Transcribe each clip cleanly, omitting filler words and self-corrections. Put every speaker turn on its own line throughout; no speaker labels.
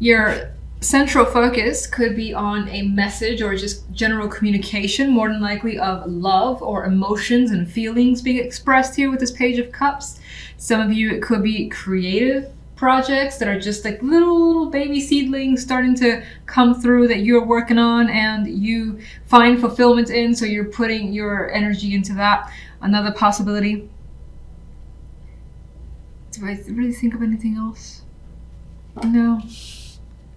Your central focus could be on a message or just general communication, more than likely of love or emotions and feelings being expressed here with this Page of Cups. Some of you, it could be creative projects that are just like little baby seedlings starting to come through that you're working on and you find fulfillment in, so you're putting your energy into that. Another possibility. Do I really think of anything else? No.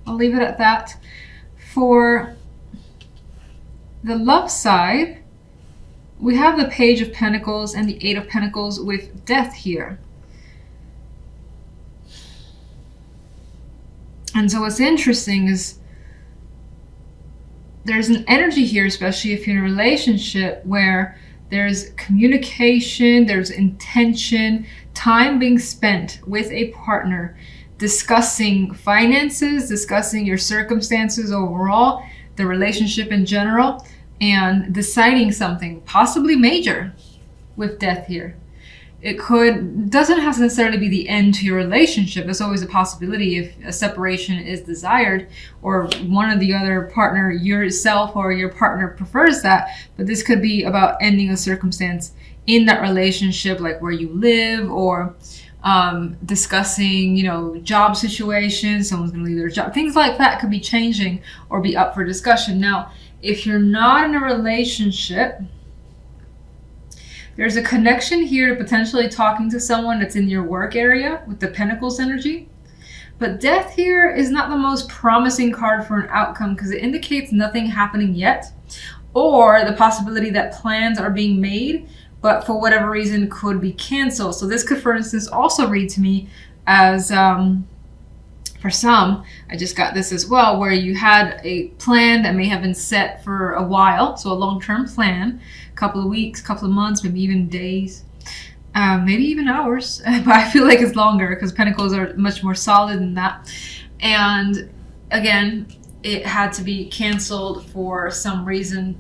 I'll leave it at that. For the love side, we have the Page of Pentacles and the Eight of Pentacles with Death here. And so what's interesting is there's an energy here, especially if you're in a relationship, where there's communication, there's intention, time being spent with a partner, discussing finances, discussing your circumstances overall, the relationship in general, and deciding something possibly major with Death here. It doesn't have to necessarily be the end to your relationship. There's always a possibility if a separation is desired or one or the other partner, yourself or your partner, prefers that. But this could be about ending a circumstance in that relationship, like where you live, or discussing, job situations, someone's going to leave their job. Things like that could be changing or be up for discussion. Now, if you're not in a relationship, there's a connection here to potentially talking to someone that's in your work area with the Pentacles energy. But Death here is not the most promising card for an outcome because it indicates nothing happening yet, or the possibility that plans are being made but for whatever reason could be canceled. So this could, for instance, also read to me as, for some, I just got this as well, where you had a plan that may have been set for a while, so a long-term plan, a couple of weeks, couple of months, maybe even days, maybe even hours, but I feel like it's longer because Pentacles are much more solid than that. And again, it had to be canceled for some reason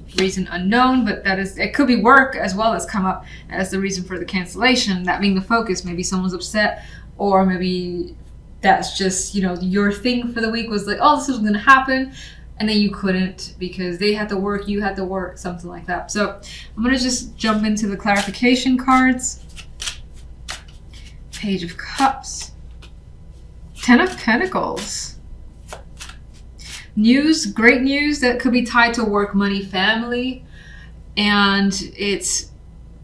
unknown, but it could be work as well as come up as the reason for the cancellation, that being the focus. Maybe someone's upset, or maybe that's just, your thing for the week was like, oh, this is going to happen, and then you couldn't because they had to work, you had to work, something like that. So I'm going to just jump into the clarification cards. Page of Cups, Ten of Pentacles. News, great news that could be tied to work, money, family, and it's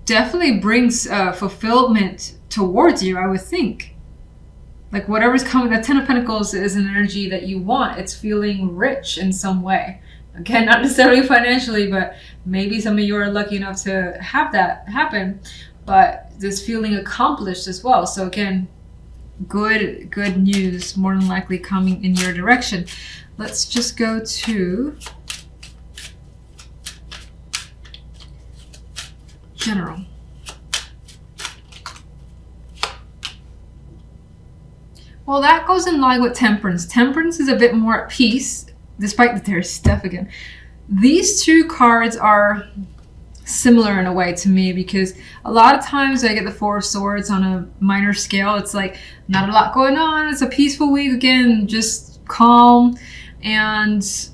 definitely brings fulfillment towards you, I would think. Like whatever's coming, the Ten of Pentacles is an energy that you want. It's feeling rich in some way. Again, not necessarily financially, but maybe some of you are lucky enough to have that happen, but this feeling accomplished as well. So again, good news more than likely coming in your direction. Let's just go to general. Well, that goes in line with Temperance. Temperance is a bit more at peace, despite that there's stuff again. These two cards are similar in a way to me, because a lot of times I get the Four of Swords on a minor scale. It's like not a lot going on. It's a peaceful week again, just calm and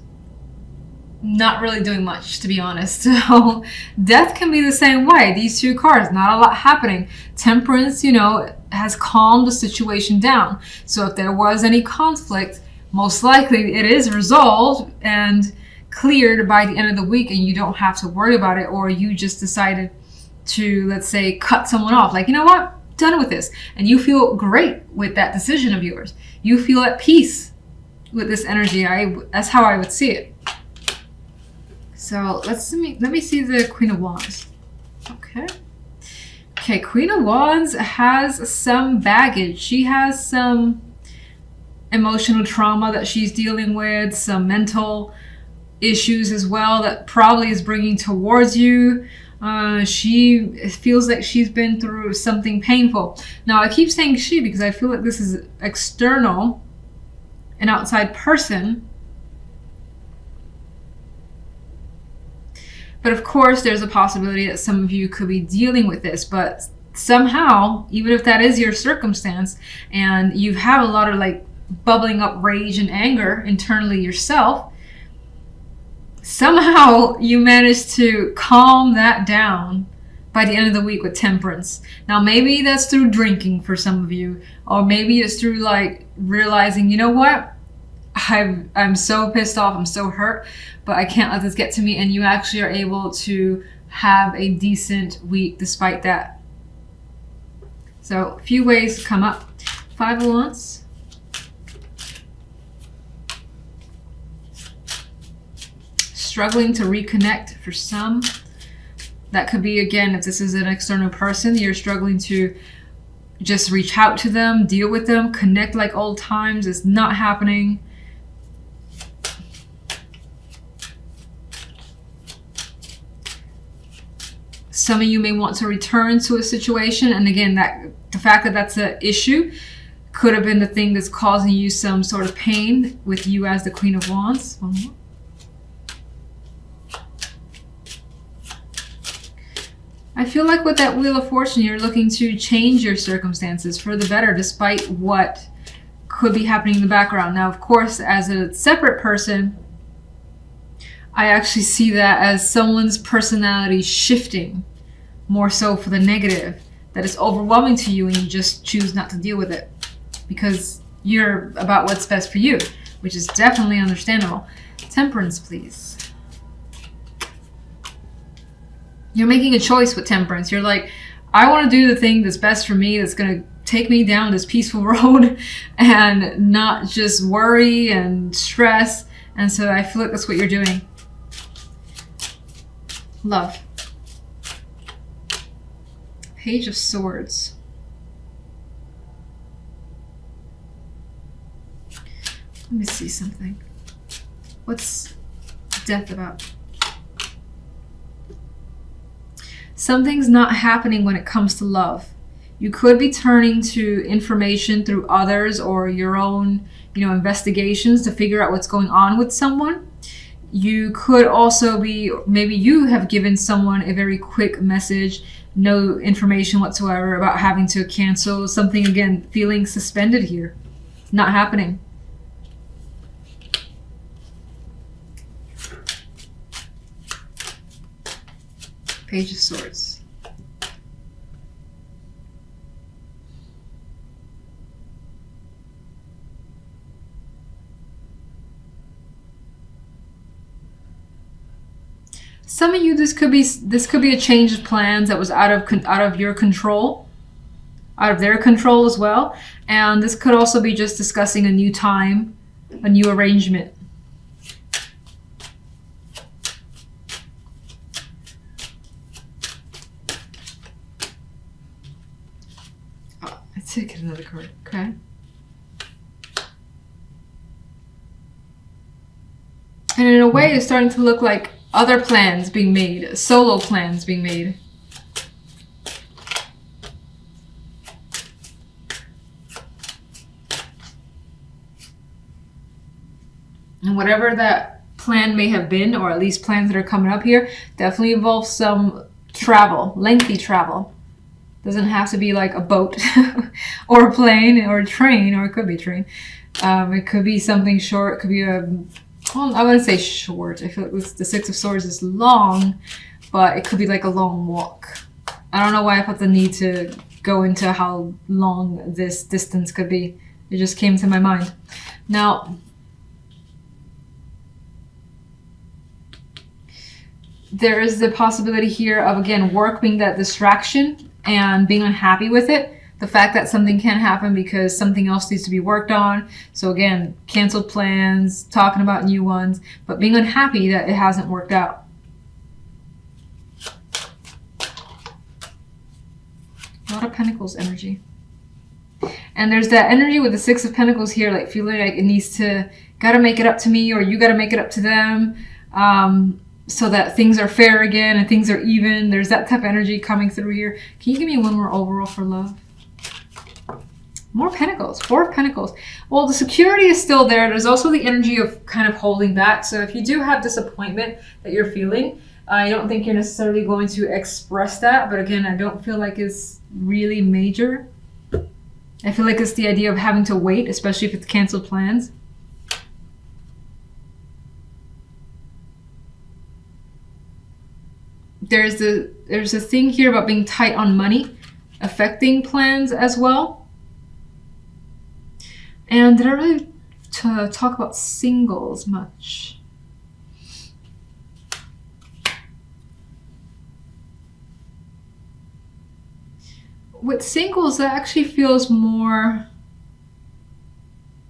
not really doing much, to be honest. So Death can be the same way. These two cards, not a lot happening. Temperance, has calmed the situation down. So if there was any conflict, most likely it is resolved and cleared by the end of the week, and you don't have to worry about it. Or you just decided to, let's say, cut someone off. Like, you know what? Done with this. And you feel great with that decision of yours. You feel at peace with this energy. That's how I would see it. So let me see the Queen of Wands. Okay, Queen of Wands has some baggage. She has some emotional trauma that she's dealing with, some mental issues as well that probably is bringing towards you. She feels like she's been through something painful. Now, I keep saying she because I feel like this is external, an outside person. But of course, there's a possibility that some of you could be dealing with this, but somehow, even if that is your circumstance and you have a lot of like bubbling up rage and anger internally yourself, somehow you manage to calm that down by the end of the week with temperance. Now, maybe that's through drinking for some of you, or maybe it's through like realizing, you know what? I'm so pissed off, I'm so hurt, but I can't let this get to me, and you actually are able to have a decent week despite that. So a few ways to come up. 5 of Wands. Struggling to reconnect for some. That could be, again, if this is an external person, you're struggling to just reach out to them, deal with them, connect like old times. It's not happening. Some of you may want to return to a situation, and again, that the fact that that's an issue could have been the thing that's causing you some sort of pain with you as the Queen of Wands. One more. I feel like with that Wheel of Fortune, you're looking to change your circumstances for the better despite what could be happening in the background. Now, of course, as a separate person, I actually see that as someone's personality shifting more so for the negative, that is overwhelming to you and you just choose not to deal with it because you're about what's best for you, which is definitely understandable. Temperance, please. You're making a choice with temperance. You're like, I want to do the thing that's best for me, that's going to take me down this peaceful road and not just worry and stress. And so I feel like that's what you're doing. Love. Page of Swords. Let me see something. What's death about? Something's not happening when it comes to love. You could be turning to information through others or your own, investigations to figure out what's going on with someone. You could also be, maybe you have given someone a very quick message, no information whatsoever about having to cancel something. Again, feeling suspended here, not happening. Page of Swords. Some of you, this could be a change of plans that was out of your control, out of their control as well. And this could also be just discussing a new time, a new arrangement. Let's take another card, okay? And in a way, it's starting to look like other plans being made, solo plans being made. And whatever that plan may have been, or at least plans that are coming up here, definitely involves some travel, lengthy travel. Doesn't have to be like a boat or a plane or a train, or it could be a train. It could be something short. It could be I wouldn't say short. I feel like the Six of Swords is long, but it could be like a long walk. I don't know why I felt the need to go into how long this distance could be. It just came to my mind. Now, there is the possibility here of, again, work being that distraction and being unhappy with it. The fact that something can't happen because something else needs to be worked on. So again, canceled plans, talking about new ones, but being unhappy that it hasn't worked out. A lot of Pentacles energy. And there's that energy with the Six of Pentacles here, like feeling like it needs to, gotta make it up to me, or you gotta make it up to them. So that things are fair again and things are even. There's that type of energy coming through here. Can you give me one more overall for love? More Pentacles, Four of Pentacles. Well, the security is still there. There's also the energy of kind of holding back. So if you do have disappointment that you're feeling, I don't think you're necessarily going to express that. But again, I don't feel like it's really major. I feel like it's the idea of having to wait, especially if it's canceled plans. There's a thing here about being tight on money, affecting plans as well. And did I really talk about singles much? With singles, that actually feels more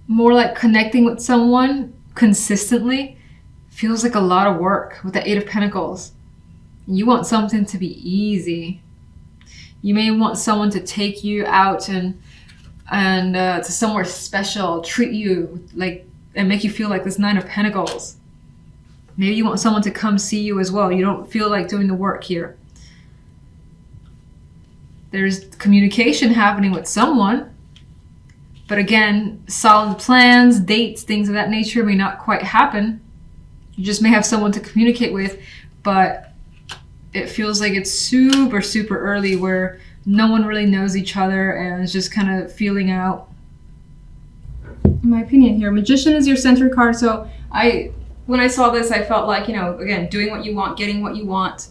like connecting with someone consistently. Feels like a lot of work with the Eight of Pentacles. You want something to be easy. You may want someone to take you out and to somewhere special, treat you like, and make you feel like this Nine of Pentacles. Maybe you want someone to come see you as well. You don't feel like doing the work here. There's communication happening with someone. But again, solid plans, dates, things of that nature may not quite happen. You just may have someone to communicate with, but it feels like it's super, super early where no one really knows each other and is just kind of feeling out. In my opinion here, Magician is your center card. So when I saw this, I felt like, again, doing what you want, getting what you want,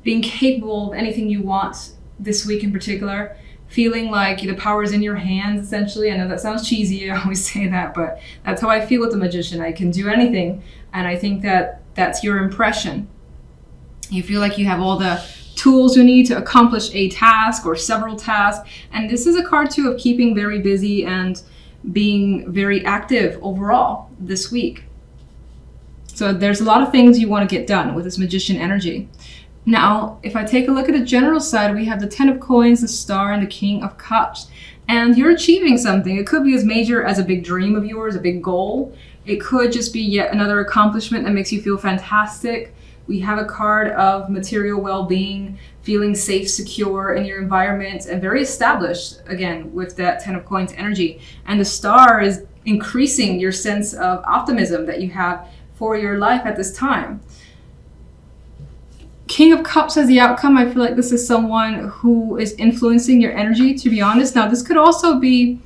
being capable of anything you want this week in particular, feeling like the power is in your hands, essentially. I know that sounds cheesy, I always say that, but that's how I feel with the Magician. I can do anything, and I think that that's your impression. You feel like you have all the tools you need to accomplish a task or several tasks. And this is a card too of keeping very busy and being very active overall this week. So there's a lot of things you want to get done with this Magician energy. Now, if I take a look at the general side, we have the Ten of Coins, the Star, and the King of Cups. And you're achieving something. It could be as major as a big dream of yours, a big goal. It could just be yet another accomplishment that makes you feel fantastic. We have a card of material well-being, feeling safe, secure in your environment, and very established, again, with that Ten of Coins energy. And the Star is increasing your sense of optimism that you have for your life at this time. King of Cups as the outcome, I feel like this is someone who is influencing your energy, to be honest. Now, this could also be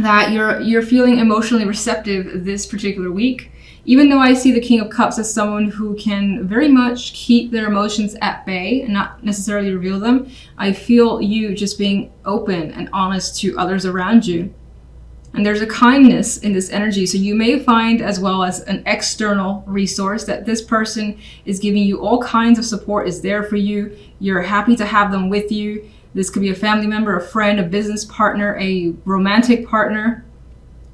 that you're feeling emotionally receptive this particular week. Even though I see the King of Cups as someone who can very much keep their emotions at bay and not necessarily reveal them, I feel you just being open and honest to others around you. And there's a kindness in this energy. So you may find, as well as an external resource, that this person is giving you all kinds of support, is there for you. You're happy to have them with you. This could be a family member, a friend, a business partner, a romantic partner.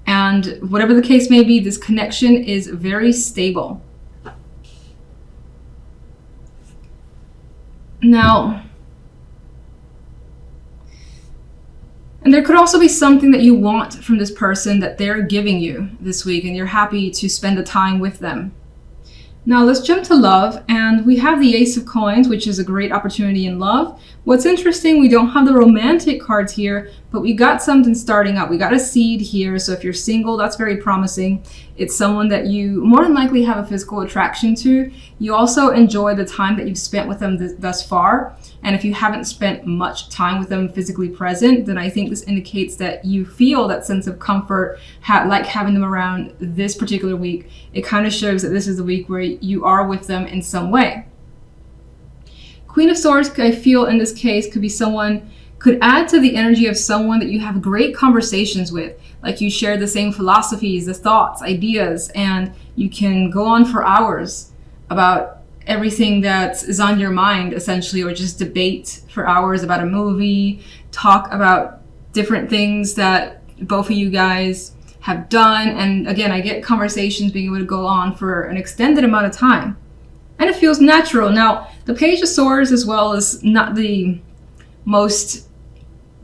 And whatever the case may be, this connection is very stable. Now, and there could also be something that you want from this person that they're giving you this week, and you're happy to spend the time with them. Now let's jump to love, and we have the Ace of Coins, which is a great opportunity in love. What's interesting, we don't have the romantic cards here, but we got something starting up. We got a seed here, so if you're single, that's very promising. It's someone that you more than likely have a physical attraction to. You also enjoy the time that you've spent with them thus far, and if you haven't spent much time with them physically present, then I think this indicates that you feel that sense of comfort, like having them around this particular week. It kind of shows that this is the week where you are with them in some way. Queen of Swords, I feel in this case, could add to the energy of someone that you have great conversations with. Like you share the same philosophies, the thoughts, ideas, and you can go on for hours about everything that is on your mind, essentially, or just debate for hours about a movie, talk about different things that both of you guys have done. And again, I get conversations being able to go on for an extended amount of time. And it feels natural. Now, the Page of Swords as well is not the most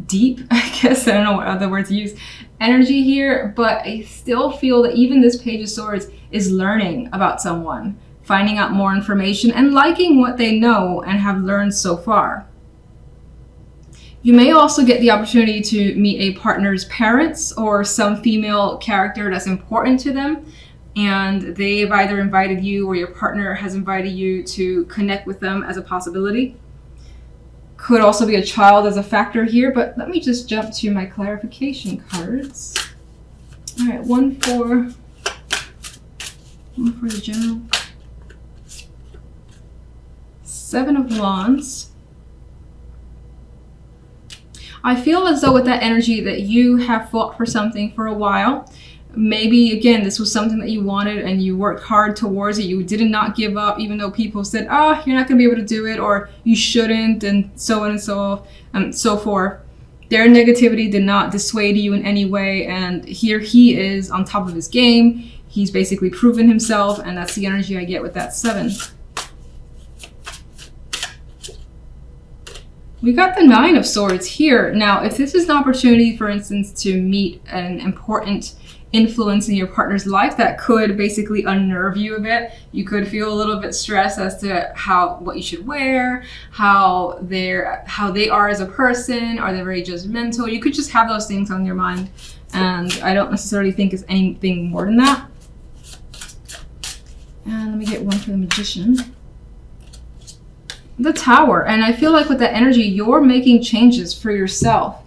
deep, I guess, I don't know what other words to use, energy here, but I still feel that even this Page of Swords is learning about someone, finding out more information and liking what they know and have learned so far. You may also get the opportunity to meet a partner's parents or some female character that's important to them, and they've either invited you or your partner has invited you to connect with them as a possibility. Could also be a child as a factor here, but let me just jump to my clarification cards. All right, one for the general. 7 of Wands. I feel as though with that energy that you have fought for something for a while. Maybe, again, this was something that you wanted and you worked hard towards it. You did not give up, even though people said, oh, you're not going to be able to do it, or you shouldn't, and so on and so forth. Their negativity did not dissuade you in any way, and here he is on top of his game. He's basically proven himself, and that's the energy I get with that 7. We got the 9 of Swords here. Now, if this is an opportunity, for instance, to meet an important influence in your partner's life that could basically unnerve you a bit, you could feel a little bit stressed as to what you should wear, how they are as a person. Are they very judgmental? You could just have those things on your mind, and I don't necessarily think it's anything more than that. And let me get one for the Magician. The Tower. And I feel like with that energy, you're making changes for yourself.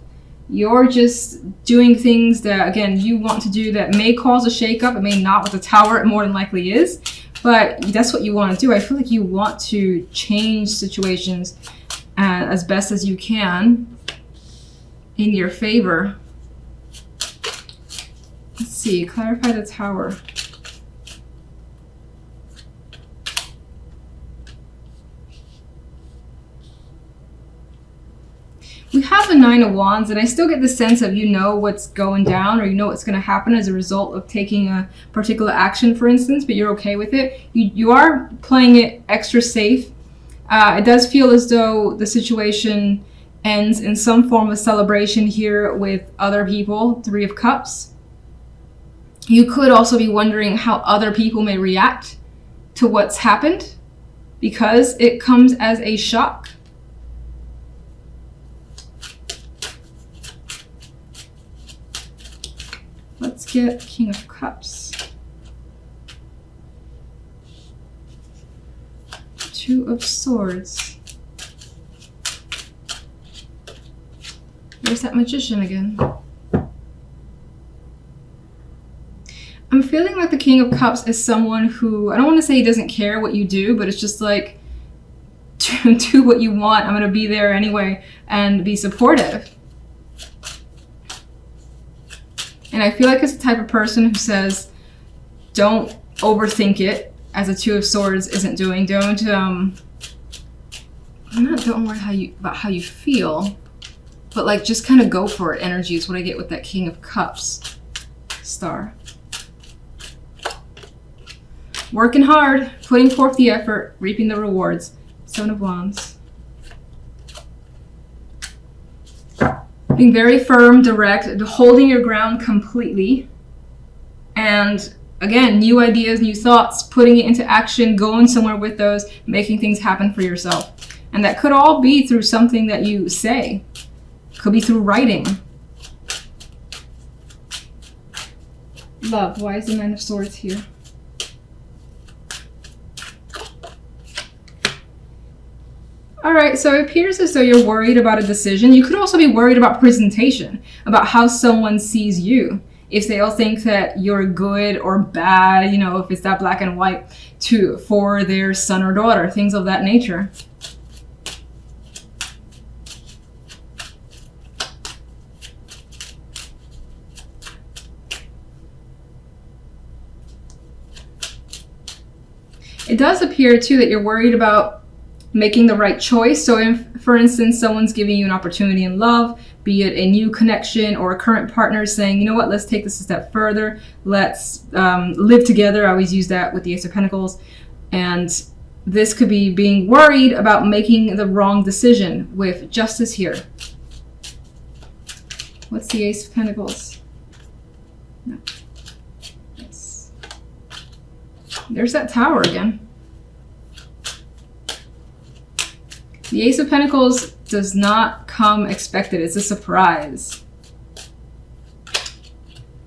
You're just doing things that, again, you want to do that may cause a shakeup. It may not with the Tower. It more than likely is. But that's what you want to do. I feel like you want to change situations as best as you can in your favor. Let's see. Clarify the Tower. We have the 9 of Wands, and I still get the sense of what's going down, or what's going to happen as a result of taking a particular action, for instance, but you're okay with it. You are playing it extra safe. It does feel as though the situation ends in some form of celebration here with other people. 3 of Cups. You could also be wondering how other people may react to what's happened, because it comes as a shock. Let's get King of Cups. 2 of Swords. There's that Magician again. I'm feeling like the King of Cups is someone who, I don't want to say he doesn't care what you do, but it's just like, do what you want. I'm going to be there anyway and be supportive. And I feel like it's the type of person who says, don't overthink it, as a 2 of Swords isn't doing. Don't worry about how you feel, but like just kind of go for it. Energy is what I get with that King of Cups. Star. Working hard, putting forth the effort, reaping the rewards. 7 of Wands. Being very firm, direct, holding your ground completely. And again, new ideas, new thoughts, putting it into action, going somewhere with those, making things happen for yourself. And that could all be through something that you say. Could be through writing. Love. Why is the 9 of Swords here? All right, so it appears as though you're worried about a decision. You could also be worried about presentation, about how someone sees you. If they'll think that you're good or bad, if it's that black and white for their son or daughter, things of that nature. It does appear too that you're worried about making the right choice. So if, for instance, someone's giving you an opportunity in love, be it a new connection or a current partner saying, you know what, let's take this a step further. Let's live together. I always use that with the Ace of Pentacles. And this could be being worried about making the wrong decision with Justice here. What's the Ace of Pentacles? No. Yes. There's that Tower again. The Ace of Pentacles does not come expected. It's a surprise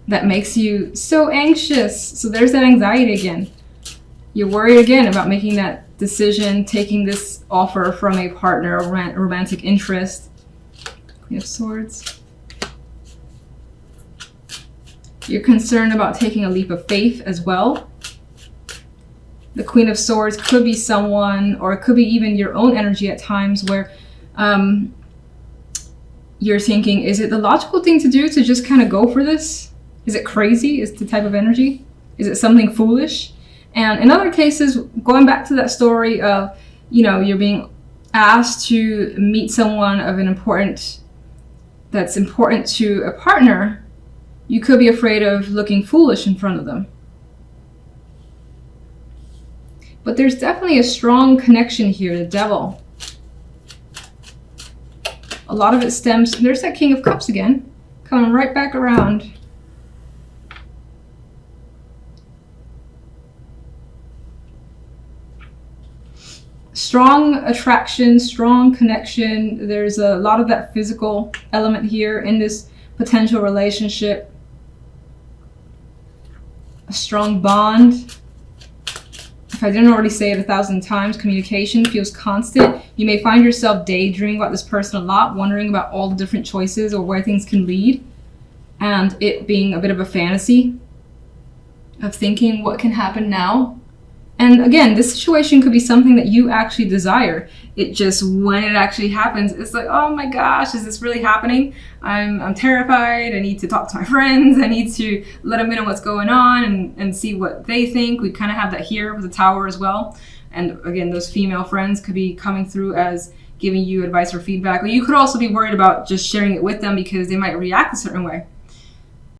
that makes you so anxious. So there's that anxiety again. You're worried again about making that decision, taking this offer from a partner, a romantic interest. Queen of Swords. You're concerned about taking a leap of faith as well. The Queen of Swords could be someone, or it could be even your own energy at times, where you're thinking, is it the logical thing to do to just kind of go for this? Is it crazy? Is the type of energy? Is it something foolish? And in other cases, going back to that story of, you're being asked to meet someone of that's important to a partner, you could be afraid of looking foolish in front of them. But there's definitely a strong connection here, the Devil. A lot of it stems, there's that King of Cups again, coming right back around. Strong attraction, strong connection. There's a lot of that physical element here in this potential relationship. A strong bond. If I didn't already say it 1,000 times, communication feels constant. You may find yourself daydreaming about this person a lot, wondering about all the different choices or where things can lead, and it being a bit of a fantasy of thinking what can happen now. And again, this situation could be something that you actually desire. It just, when it actually happens, it's like, oh my gosh, is this really happening? I'm terrified. I need to talk to my friends. I need to let them know what's going on and see what they think. We kind of have that here with the Tower as well. And again, those female friends could be coming through as giving you advice or feedback. Or you could also be worried about just sharing it with them because they might react a certain way.